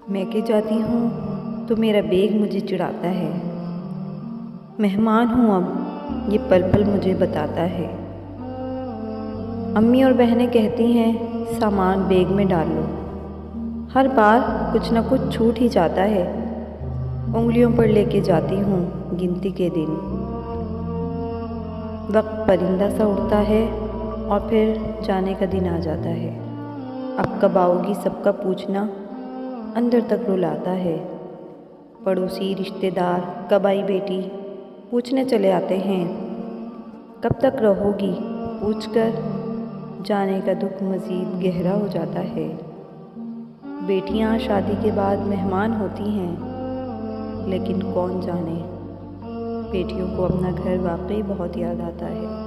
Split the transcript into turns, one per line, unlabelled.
मैके जाती हूँ तो मेरा बेग मुझे चिढ़ाता है। मेहमान हूँ अब ये पल पल मुझे बताता है। अम्मी और बहनें कहती हैं सामान बेग में डाल लो। हर बार कुछ न कुछ छूट ही जाता है। उंगलियों पर लेके जाती हूँ गिनती के दिन। वक्त परिंदा सा उड़ता है और फिर जाने का दिन आ जाता है। अब कब आओगी सबका पूछना अंदर तक रुलाता है। पड़ोसी रिश्तेदार कब आई बेटी पूछने चले आते हैं। कब तक रहोगी पूछकर जाने का दुख मज़ीद गहरा हो जाता है। बेटियां शादी के बाद मेहमान होती हैं, लेकिन कौन जाने बेटियों को अपना घर वाकई बहुत याद आता है।